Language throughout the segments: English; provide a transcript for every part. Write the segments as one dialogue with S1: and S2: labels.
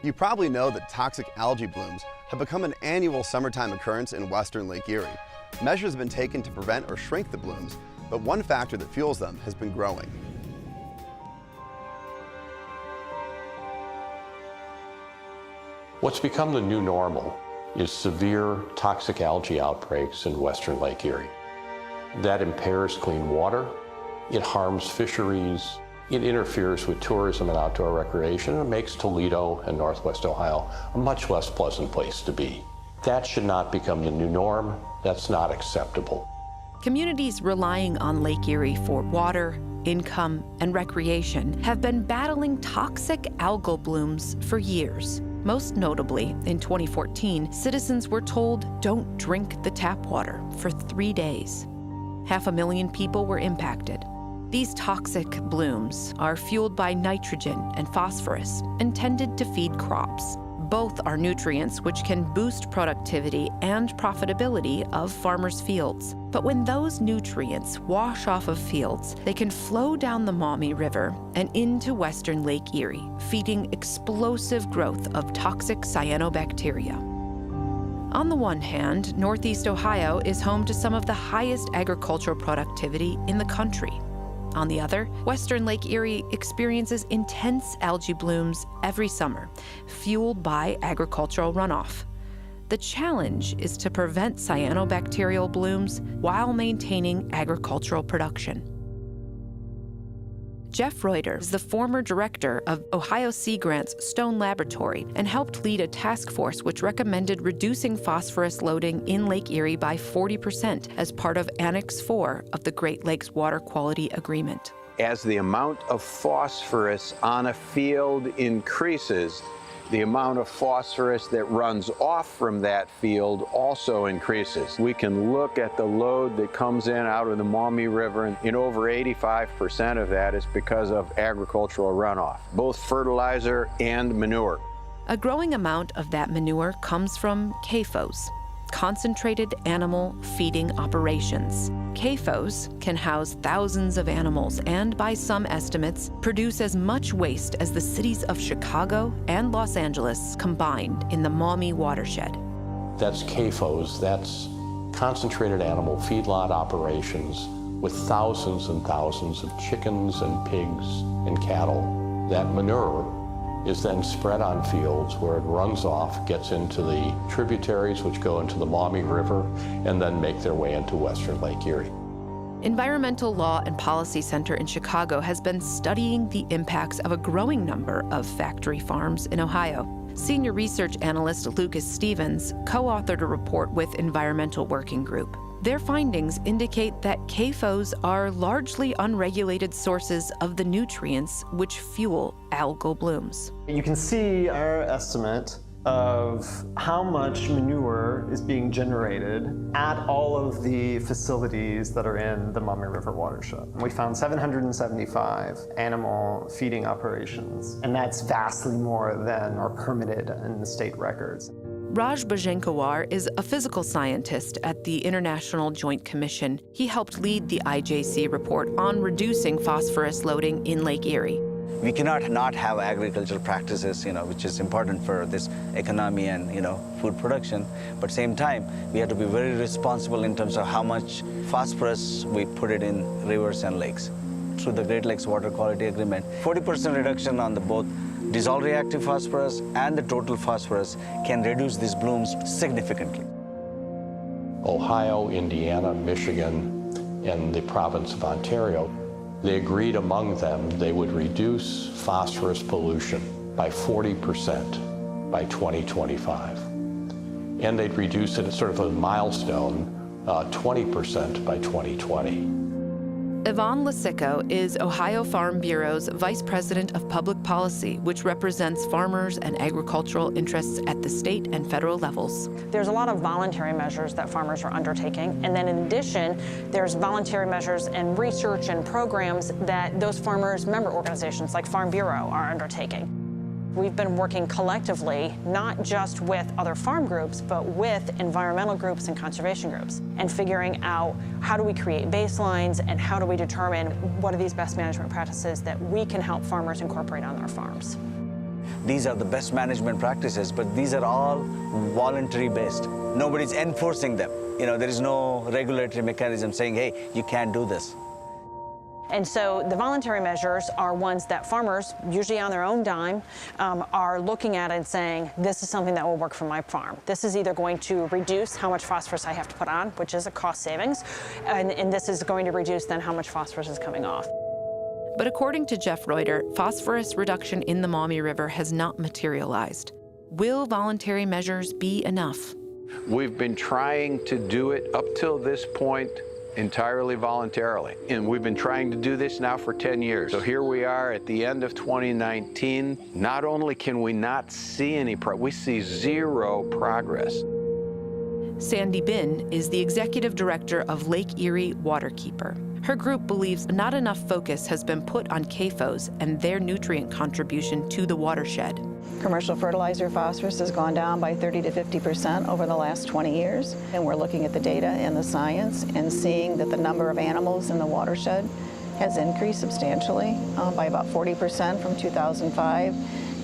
S1: You probably know that toxic algae blooms have become an annual summertime occurrence in western Lake Erie. Measures have been taken to prevent or shrink the blooms, but one factor that fuels them has been growing.
S2: What's become the new normal is severe toxic algae outbreaks in western Lake Erie. That impairs clean water, it harms fisheries, it interferes with tourism and outdoor recreation, and it makes Toledo and Northwest Ohio a much less pleasant place to be. That should not become the new norm. That's not acceptable.
S3: Communities relying on Lake Erie for water, income, and recreation have been battling toxic algal blooms for years. Most notably, in 2014, citizens were told, don't drink the tap water for 3 days. 500,000 people were impacted. These toxic blooms are fueled by nitrogen and phosphorus, intended to feed crops. Both are nutrients which can boost productivity and profitability of farmers' fields. But when those nutrients wash off of fields, they can flow down the Maumee River and into western Lake Erie, feeding explosive growth of toxic cyanobacteria. On the one hand, Northeast Ohio is home to some of the highest agricultural productivity in the country. On the other, western Lake Erie experiences intense algae blooms every summer, fueled by agricultural runoff. The challenge is to prevent cyanobacterial blooms while maintaining agricultural production. Jeff Reuter is the former director of Ohio Sea Grant's Stone Laboratory and helped lead a task force which recommended reducing phosphorus loading in Lake Erie by 40% as part of Annex 4 of the Great Lakes Water Quality Agreement.
S4: As the amount of phosphorus on a field increases, the amount of phosphorus that runs off from that field also increases. We can look at the load that comes in out of the Maumee River, and in over 85% of that is because of agricultural runoff, both fertilizer and manure.
S3: A growing amount of that manure comes from CAFOs, concentrated animal feeding operations. CAFOs can house thousands of animals and, by some estimates, produce as much waste as the cities of Chicago and Los Angeles combined in the Maumee watershed.
S2: That's CAFOs, that's concentrated animal feedlot operations with thousands and thousands of chickens and pigs and cattle. That manure is then spread on fields where it runs off, gets into the tributaries which go into the Maumee River, and then make their way into western Lake Erie.
S3: Environmental Law and Policy Center in Chicago has been studying the impacts of a growing number of factory farms in Ohio. Senior research analyst Lucas Stevens co-authored a report with Environmental Working Group. Their findings indicate that CAFOs are largely unregulated sources of the nutrients which fuel algal blooms.
S5: You can see our estimate of how much manure is being generated at all of the facilities that are in the Maumee River watershed. We found 775 animal feeding operations, and that's vastly more than are permitted in the state records.
S3: Raj Bhajankawar is a physical scientist at the International Joint Commission. He helped lead the IJC report on reducing phosphorus loading in Lake Erie.
S6: We cannot not have agricultural practices, which is important for this economy and, food production. But same time, we have to be very responsible in terms of how much phosphorus we put it in rivers and lakes. Through the Great Lakes Water Quality Agreement, 40% reduction on the both dissolved reactive phosphorus and the total phosphorus can reduce these blooms significantly.
S2: Ohio, Indiana, Michigan, and the province of Ontario, they agreed among them they would reduce phosphorus pollution by 40% by 2025. And they'd reduce it at sort of a milestone, 20% by 2020.
S3: Yvonne Lasico is Ohio Farm Bureau's Vice President of Public Policy, which represents farmers and agricultural interests at the state and federal levels.
S7: There's a lot of voluntary measures that farmers are undertaking, and then in addition, there's voluntary measures and research and programs that those farmers' member organizations like Farm Bureau are undertaking. We've been working collectively, not just with other farm groups, but with environmental groups and conservation groups, and figuring out how do we create baselines and how do we determine what are these best management practices that we can help farmers incorporate on their farms.
S6: These are the best management practices, but these are all voluntary based. Nobody's enforcing them. There is no regulatory mechanism saying, hey, you can't do this.
S7: And so the voluntary measures are ones that farmers, usually on their own dime, are looking at and saying, this is something that will work for my farm. This is either going to reduce how much phosphorus I have to put on, which is a cost savings, and this is going to reduce then how much phosphorus is coming off.
S3: But according to Jeff Reuter, phosphorus reduction in the Maumee River has not materialized. Will voluntary measures be enough?
S4: We've been trying to do it up till this point entirely voluntarily. And we've been trying to do this now for 10 years. So here we are at the end of 2019. Not only can we not see any we see zero progress.
S3: Sandy Bin is the executive director of Lake Erie Waterkeeper. Her group believes not enough focus has been put on CAFOs and their nutrient contribution to the watershed.
S8: Commercial fertilizer phosphorus has gone down by 30 to 50% over the last 20 years. And we're looking at the data and the science and seeing that the number of animals in the watershed has increased substantially by about 40% from 2005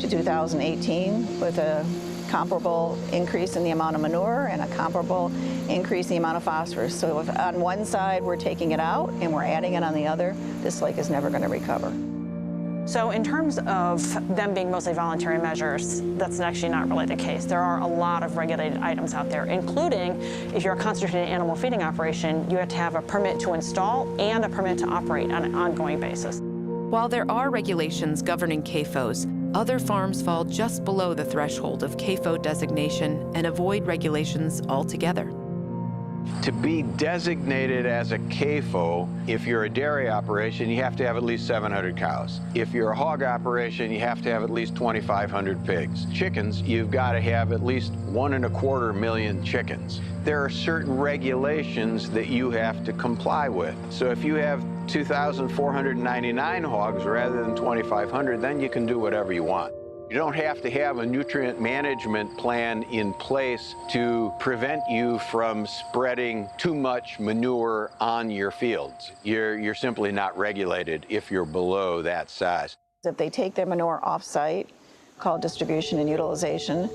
S8: to 2018, with a comparable increase in the amount of manure and a comparable increase in the amount of phosphorus. So if on one side we're taking it out and we're adding it on the other, this lake is never going to recover.
S7: So in terms of them being mostly voluntary measures, that's actually not really the case. There are a lot of regulated items out there, including if you're a concentrated animal feeding operation, you have to have a permit to install and a permit to operate on an ongoing basis.
S3: While there are regulations governing CAFOs, other farms fall just below the threshold of CAFO designation and avoid regulations altogether.
S4: To be designated as a CAFO, if you're a dairy operation, you have to have at least 700 cows. If you're a hog operation, you have to have at least 2,500 pigs. Chickens, you've got to have at least 1.25 million chickens. There are certain regulations that you have to comply with. So if you have 2,499 hogs rather than 2,500, then you can do whatever you want. You don't have to have a nutrient management plan in place to prevent you from spreading too much manure on your fields. You're simply not regulated if you're below that size.
S8: If they take their manure off-site, called distribution and utilization,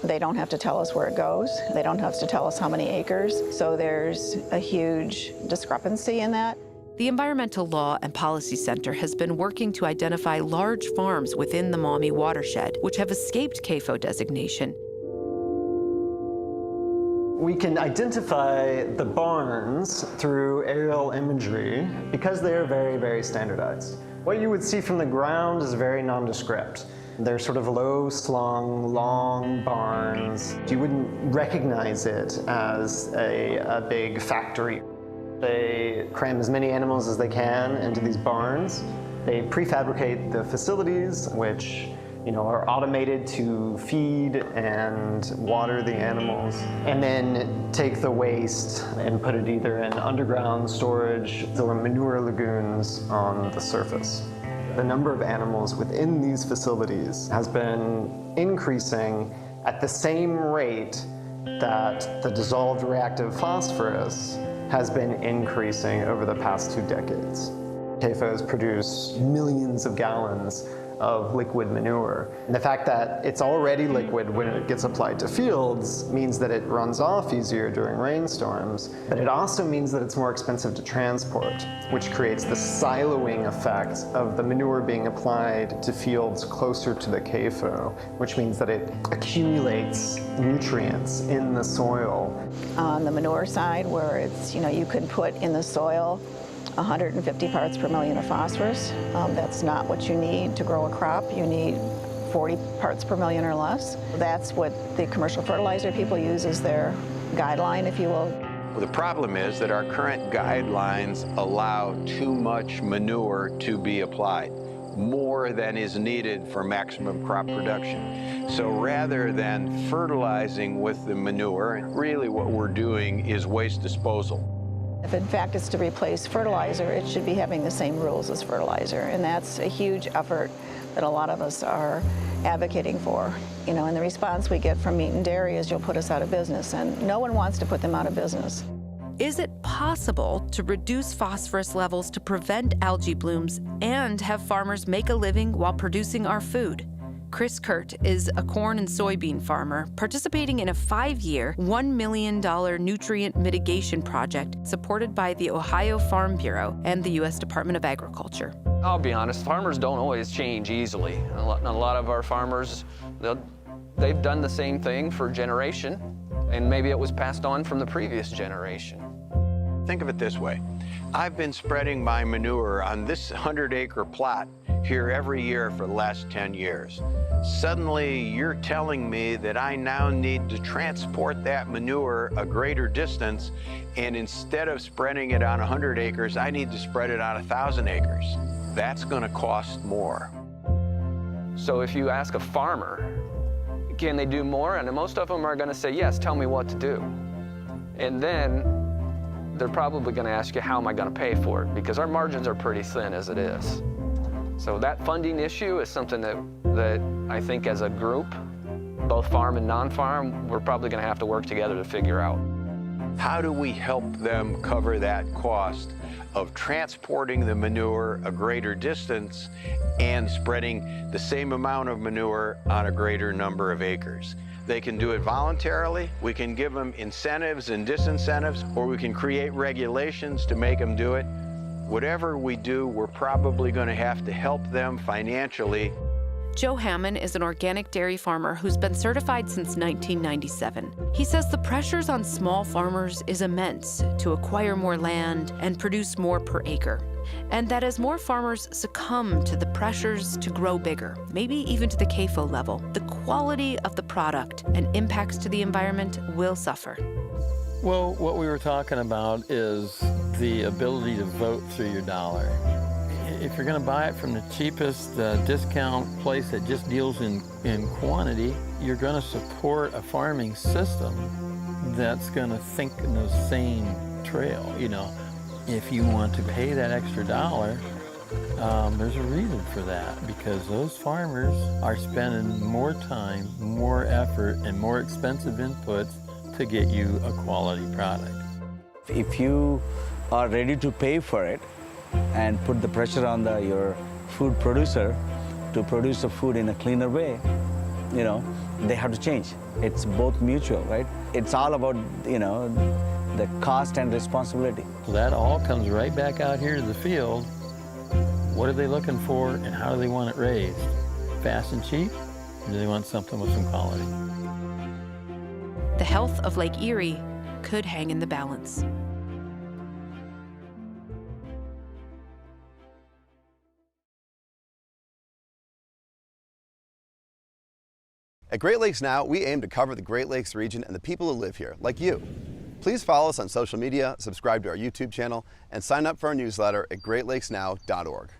S8: they don't have to tell us where it goes. They don't have to tell us how many acres. So there's a huge discrepancy in that.
S3: The Environmental Law and Policy Center has been working to identify large farms within the Maumee watershed, which have escaped CAFO designation.
S5: We can identify the barns through aerial imagery because they are very, very standardized. What you would see from the ground is very nondescript. They're sort of low-slung, long barns. You wouldn't recognize it as a big factory. They cram as many animals as they can into these barns. They prefabricate the facilities, which are automated to feed and water the animals, and then take the waste and put it either in underground storage or manure lagoons on the surface. The number of animals within these facilities has been increasing at the same rate that the dissolved reactive phosphorus has been increasing over the past 2 decades. CAFOs produce millions of gallons of liquid manure. And the fact that it's already liquid when it gets applied to fields means that it runs off easier during rainstorms, but it also means that it's more expensive to transport, which creates the siloing effect of the manure being applied to fields closer to the CAFO, which means that it accumulates nutrients in the soil.
S8: On the manure side, where it's, you could put in the soil 150 parts per million of phosphorus. That's not what you need to grow a crop. You need 40 parts per million or less. That's what the commercial fertilizer people use as their guideline, if you will.
S4: Well, the problem is that our current guidelines allow too much manure to be applied, more than is needed for maximum crop production. So rather than fertilizing with the manure, really what we're doing is waste disposal.
S8: If in fact it's to replace fertilizer, it should be having the same rules as fertilizer, and that's a huge effort that a lot of us are advocating for. And the response we get from meat and dairy is, you'll put us out of business, and no one wants to put them out of business.
S3: Is it possible to reduce phosphorus levels to prevent algae blooms and have farmers make a living while producing our food? Chris Kurt is a corn and soybean farmer participating in a 5-year, $1 million nutrient mitigation project supported by the Ohio Farm Bureau and the U.S. Department of Agriculture.
S9: I'll be honest, farmers don't always change easily. A lot of our farmers, they've done the same thing for a generation, and maybe it was passed on from the previous generation.
S4: Think of it this way. I've been spreading my manure on this 100-acre plot here every year for the last 10 years. Suddenly, you're telling me that I now need to transport that manure a greater distance, and instead of spreading it on 100 acres, I need to spread it on 1,000 acres. That's going to cost more.
S9: So if you ask a farmer, can they do more? And most of them are going to say, yes, tell me what to do. And then they're probably going to ask you, how am I going to pay for it? Because our margins are pretty thin as it is. So that funding issue is something that I think as a group, both farm and non-farm, we're probably going to have to work together to figure out.
S4: How do we help them cover that cost of transporting the manure a greater distance and spreading the same amount of manure on a greater number of acres? They can do it voluntarily, we can give them incentives and disincentives, or we can create regulations to make them do it. Whatever we do, we're probably going to have to help them financially.
S3: Joe Hammond is an organic dairy farmer who's been certified since 1997. He says the pressures on small farmers is immense to acquire more land and produce more per acre. And that as more farmers succumb to the pressures to grow bigger, maybe even to the CAFO level, the quality of the product and impacts to the environment will suffer.
S10: Well, what we were talking about is the ability to vote through your dollar. If you're going to buy it from the cheapest discount place that just deals in quantity, you're going to support a farming system that's going to think in the same trail. You know, if you want to pay that extra dollar, there's a reason for that, because those farmers are spending more time, more effort, and more expensive inputs to get you a quality product.
S6: If you are ready to pay for it and put the pressure on your food producer to produce the food in a cleaner way, you know, they have to change. It's both mutual, right? It's all about, you know, the cost and responsibility.
S10: So that all comes right back out here to the field. What are they looking for and how do they want it raised? Fast and cheap, or do they want something with some quality?
S3: The health of Lake Erie could hang in the balance.
S1: At Great Lakes Now, we aim to cover the Great Lakes region and the people who live here, like you. Please follow us on social media, subscribe to our YouTube channel, and sign up for our newsletter at greatlakesnow.org.